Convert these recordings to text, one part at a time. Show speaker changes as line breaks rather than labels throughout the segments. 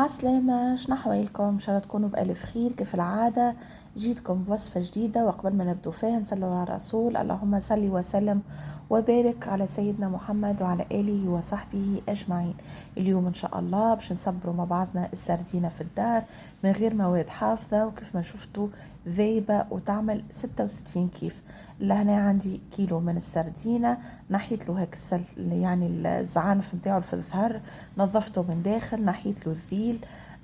عسلامة، شنو أحوالكم؟ إن شاء الله تكونوا بألف خير. كيف العادة جيتكم بوصفة جديدة، وقبل ما نبدو فيها نصلوا على الرسول. اللهم صل وسلم وبارك على سيدنا محمد وعلى آله وصحبه أجمعين. اليوم إن شاء الله باش نصبروا مع بعضنا السردينة في الدار من غير مواد حافظة، وكيف ما شفتوا ذايبة وتعمل 66 كيف. لهنا عندي كيلو من السردينة، نحيت له هيك يعني الزعانف نتاعو في الظهر، نظفته من داخل، نحيت له الذيل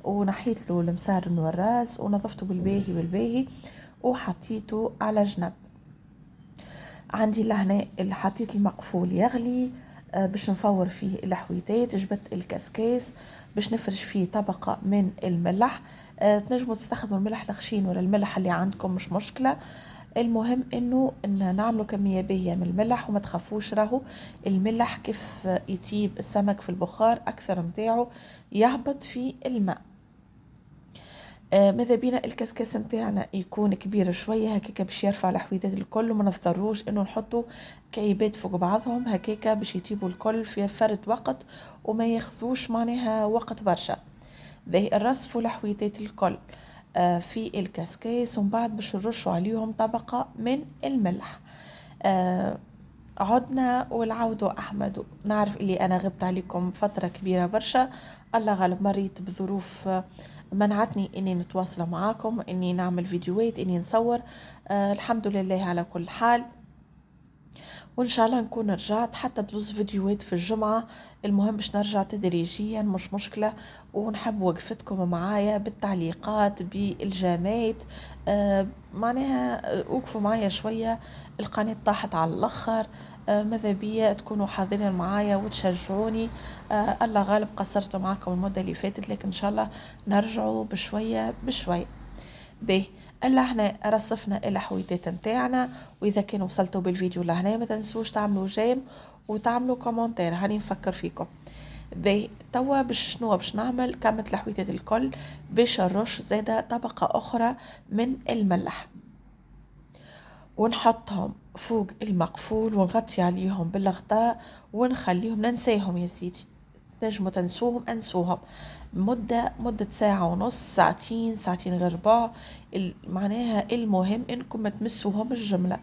ونحيت له المسار والراس ونظفته بالباهي وحطيته على جنب. عندي لهنا اللي حطيت المقفول يغلي باش نفور فيه الحويتات. جبت الكسكاس باش نفرش فيه طبقة من الملح. تنجموا تستخدموا الملح الخشين ولا الملح اللي عندكم، مش مشكلة. المهم انه ان نعملوا كمية باهية من الملح، وما تخافوش راهو الملح كيف يطيب السمك في البخار اكثر متاعه يهبط في الماء. ماذا بينا الكسكاس متاعنا يكون كبير شوية هكاكا باش يرفع الحويدات الكل، وما نضطروش انه نحطوا كعيبات فوق بعضهم هكاكا باش يطيبوا الكل في فرد وقت وما ياخذوش معناها وقت برشا. باهي نرصفوا الحويدات الكل في الكسكاس، ومن بعد باش نرشوا عليهم طبقة من الملح. عدنا والعودوا أحمد. نعرف اللي أنا غبت عليكم فترة كبيرة برشا، الله غالب مريت بظروف منعتني إني نتواصل معاكم، إني نعمل فيديوهات، إني نصور. الحمد لله على كل حال، وإن شاء الله نكون رجعت حتى بزوز فيديوهات في الجمعة. المهم باش نرجع تدريجيا، مش مشكلة. ونحب وقفتكم معايا بالتعليقات بالجامات. معناها وقفوا معايا شوية. القناة طاحت على الآخر. ماذا بيا تكونوا حاضرين معايا وتشجعوني. الله غالب قصرت معاكم المدة اللي فاتت، لكن إن شاء الله نرجعوا بشوية بشوية. به الا احنا رصفنا الحويتات متاعنا. واذا كان وصلتوا بالفيديو لهنا ما تنسوش تعملوا جيم وتعملوا كومنتير، هاني نفكر فيكم. به توا شنو باش نعمل؟ كملت الحويتات الكل باش نرش زاده طبقه اخرى من الملح، ونحطهم فوق المقفول ونغطي عليهم بالغطاء ونخليهم، ننساهم يا سيدي. تنجموا تنسوهم، انسوهم مدة ساعة ونص، ساعتين، ساعتين غير ربع. معناها المهم انكم ما تمسوهم الجملة،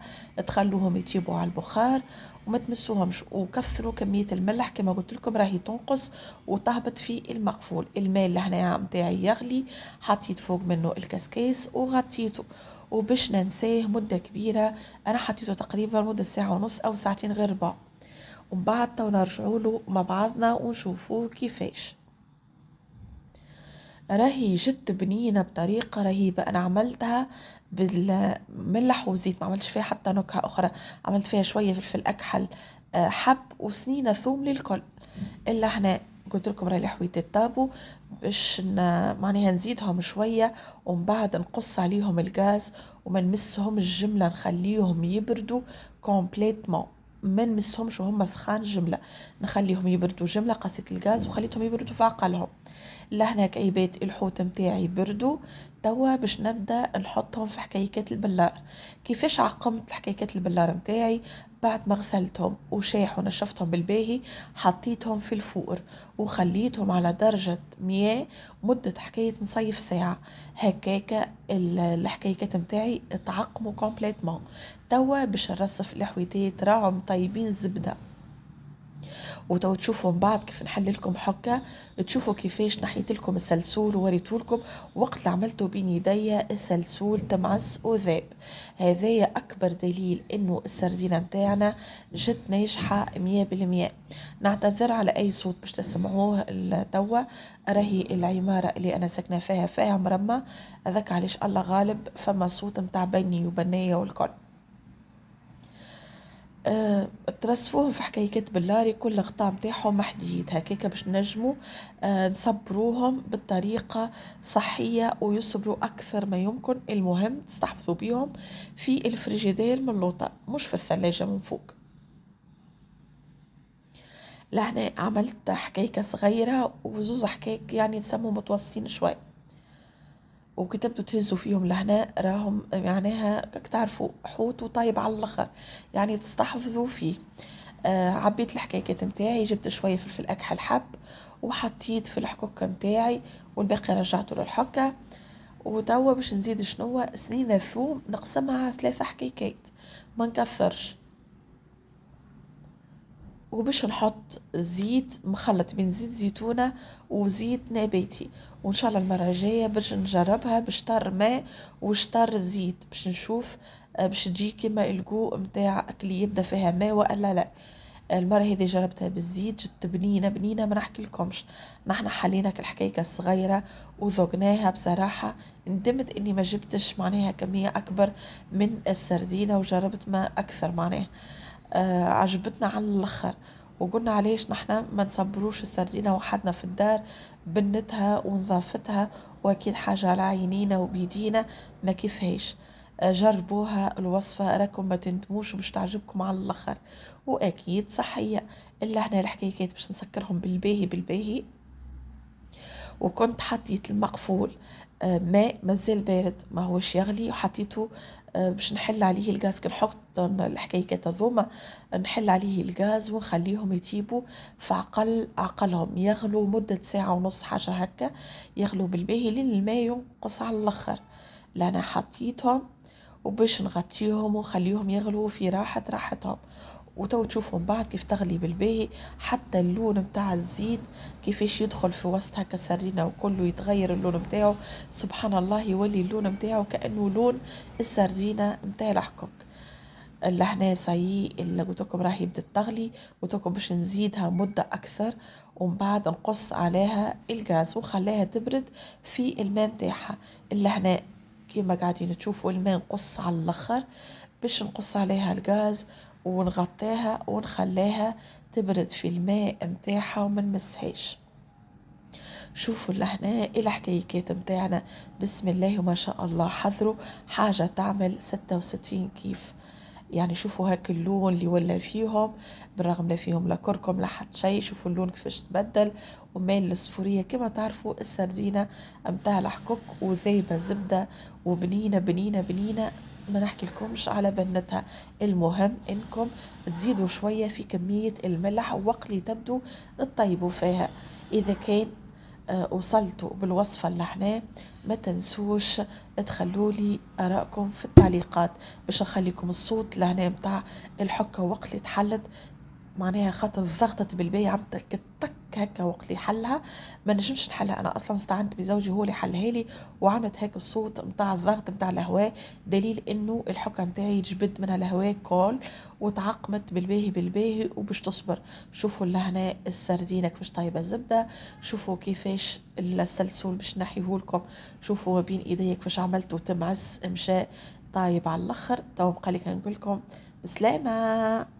تخلوهم يطيبوا على البخار وما تمسوهمش. وكثروا كمية الملح كما قلت لكم، راهي تنقص وتهبط في المقفول. الماء اللي هنا متاعي يغلي، حطيت فوق منه الكسكاس وغطيته وباش ننساه مدة كبيرة. انا حطيته تقريبا مدة ساعة ونص او ساعتين غير ربع، ومن بعد تو نرجعوا له مع بعضنا ونشوفوه كيفاش. راهي جد بنينة بطريقة رهيبة. أنا عملتها بالملح وزيت، ما عملتش فيها حتى نكهة أخرى. عملت فيها شوية فلفل أكحل، حب وسنينة ثوم للكل. إلا احنا قلت لكم راهي الحويتات طابوا، باش معناها نزيدهم شوية ومن بعد نقص عليهم الغاز وما نمسهم الجملة، نخليهم يبردوا كومبليتمون. ما نمسهمش وهم سخان جملة، نخليهم يبردوا جملة. قصيت الغاز وخليتهم يبردوا في عقلهم. لهنا كعيبات الحوت متاعي بردوا. توا باش نبدا نحطهم في حكايكات البلار. كيفاش عقمت حكايكات البلار متاعي؟ بعد ما غسلتهم وشاح ونشفتهم بالباهي، حطيتهم في الفور وخليتهم على درجة 100 مدة حكاية نصيف ساعة هكاكا. الحكايكات متاعي اتعقموا كومبليتمون. توا باش نرصف الحويتات راهم طيبين زبدة. وتو تشوفوا من بعد كيف نحل لكم حكة، تشوفوا كيفاش نحيت لكم السلسول ووريته لكم وقت اللي عملته بين يديا السلسول تمعس وذاب. هذايا أكبر دليل إنه السردينة متاعنا جد ناجحة 100%. نعتذر على أي صوت باش تسمعوه توا، راهي العمارة اللي أنا ساكنة فيها مرمى، هذاك علاش الله غالب فما صوت متاع بني وبنية والكل. ترصفوهم في حكايكات باللاري، كل غطاء متاعهم محديد هكاكا باش نجموا نصبروهم بطريقة صحية ويصبروا أكثر ما يمكن. المهم تستحفظوا بيهم في الفريجيدير من اللوطة، مش في الثلاجة من فوق. لهنا عملت حكايكة صغيرة وزوز حكايك يعني تسموا متوسطين شوي، وكتبتوا تهزوا فيهم لهنا راهم معناها كك تعرفوا حوت وطيب على الاخر، يعني تستحفظوا فيه. عبيت الحكايات متاعي، جبت شويه فلفل اكحل حب وحطيت في الحكوكة متاعي والباقي رجعته للحكة. وتوا باش نزيد شنو سنينة ثوم نقسمها على 3 حكيكات، ما نكثرش. وباش نحط زيت مخلط بين زيت زيتونة وزيت نباتي، وإن شاء الله المرة الجاية باش نجربها بشطر ماء وشطر زيت باش نشوف باش تجي كيما الجو متاع أكل يبدأ فيها ماء ولا لا. المرة هذه جربتها بالزيت جت بنينة بنينة ما نحكي لكمش. نحنا حلينا كالحكاية الصغيرة وذقناها بصراحة. ندمت اني ما جبتش معناها كمية اكبر من السردينة وجربت ما اكثر معناها. عجبتنا على الاخر. وقلنا علاش نحنا ما نصبروش السردينة وحدنا في الدار بنتها ونظافتها، واكيد حاجة على عينينا وبيدينا ما كيفهاش. جربوها الوصفة راكم ما تندموش ومش تعجبكم على الاخر، واكيد صحية. الا هنا الحكايات باش نسكرهم بالباهي بالباهي. وكنت حطيت المقفول ماء مازال بارد ما هوش يغلي، وحطيته باش نحل عليه الغاز. كنحط الحكاية هذوما نحل عليه الغاز ونخليهم يطيبوا في عقلهم يغلوا مدة ساعة ونص حاجة هكا، يغلوا بالباهي لين الماء ينقص على الاخر. لأنا حطيتهم وباش نغطيهم ونخليهم يغلوا في راحتهم. وتو تشوفوا من بعد كيف تغلي بالباهي، حتى اللون متاع الزيت كيفاش يدخل في وسط هكا سردينة وكله يتغير اللون متاعه. سبحان الله يولي اللون متاعه كأنه لون السردينة متاع الحكوك. اللحنة صايي اللي قلت لكم راهي بدت تغلي، قلت لكم باش نزيدها مدة أكثر ومن بعد نقص عليها الغاز وخليها تبرد في الماء متاعها. اللحنة كيما قاعدين تشوفوا الماء نقص على الآخر باش نقص عليها الغاز ونغطيها ونخليها تبرد في الماء متاعها وما نمسهاش. شوفوا لهنا الحكايات متاعنا بسم الله وما شاء الله. حضروا حاجة تعمل 66 كيف. يعني شوفوا هاك اللون اللي ولا فيهم، بالرغم لا فيهم لا كركم لا حتى شيء. شوفوا اللون كيفاش تبدل ومال الصفورية كما تعرفوا السردينة متاع الحكوك وذيبة زبدة وبنينة بنينة بنينة. ما نحكي لكمش على بنتها. المهم انكم تزيدوا شوية في كمية الملح وقت اللي تبدو تطيبوا فيها. اذا كان وصلتوا بالوصفة اللي احنا ما تنسوش تخلولي آرائكم في التعليقات باش نخليكم الصوت لهنا متاع الحكة وقت اللي تحلت. معناها خاطر ضغطت بالباهي عملت تك هكا وقت اللي حلها. ما نجمش نحلها انا اصلا، استعنت بزوجي هو اللي حلها لي وعملت هيك الصوت متاع الضغط متاع الهواء. دليل انه الحكه متاعي جبد منها الهواء كل وتعقمت بالباهي بالباهي وباش تصبر. شوفوا لهنا السردينه كيفاش طايبه الزبده. شوفوا كيفاش السلسول باش نحيهولكم. شوفوا ما بين ايديا كيفاش عملته تمعس مشى طايب على الاخر. تو بقى لي كنقول لكم بسلامه.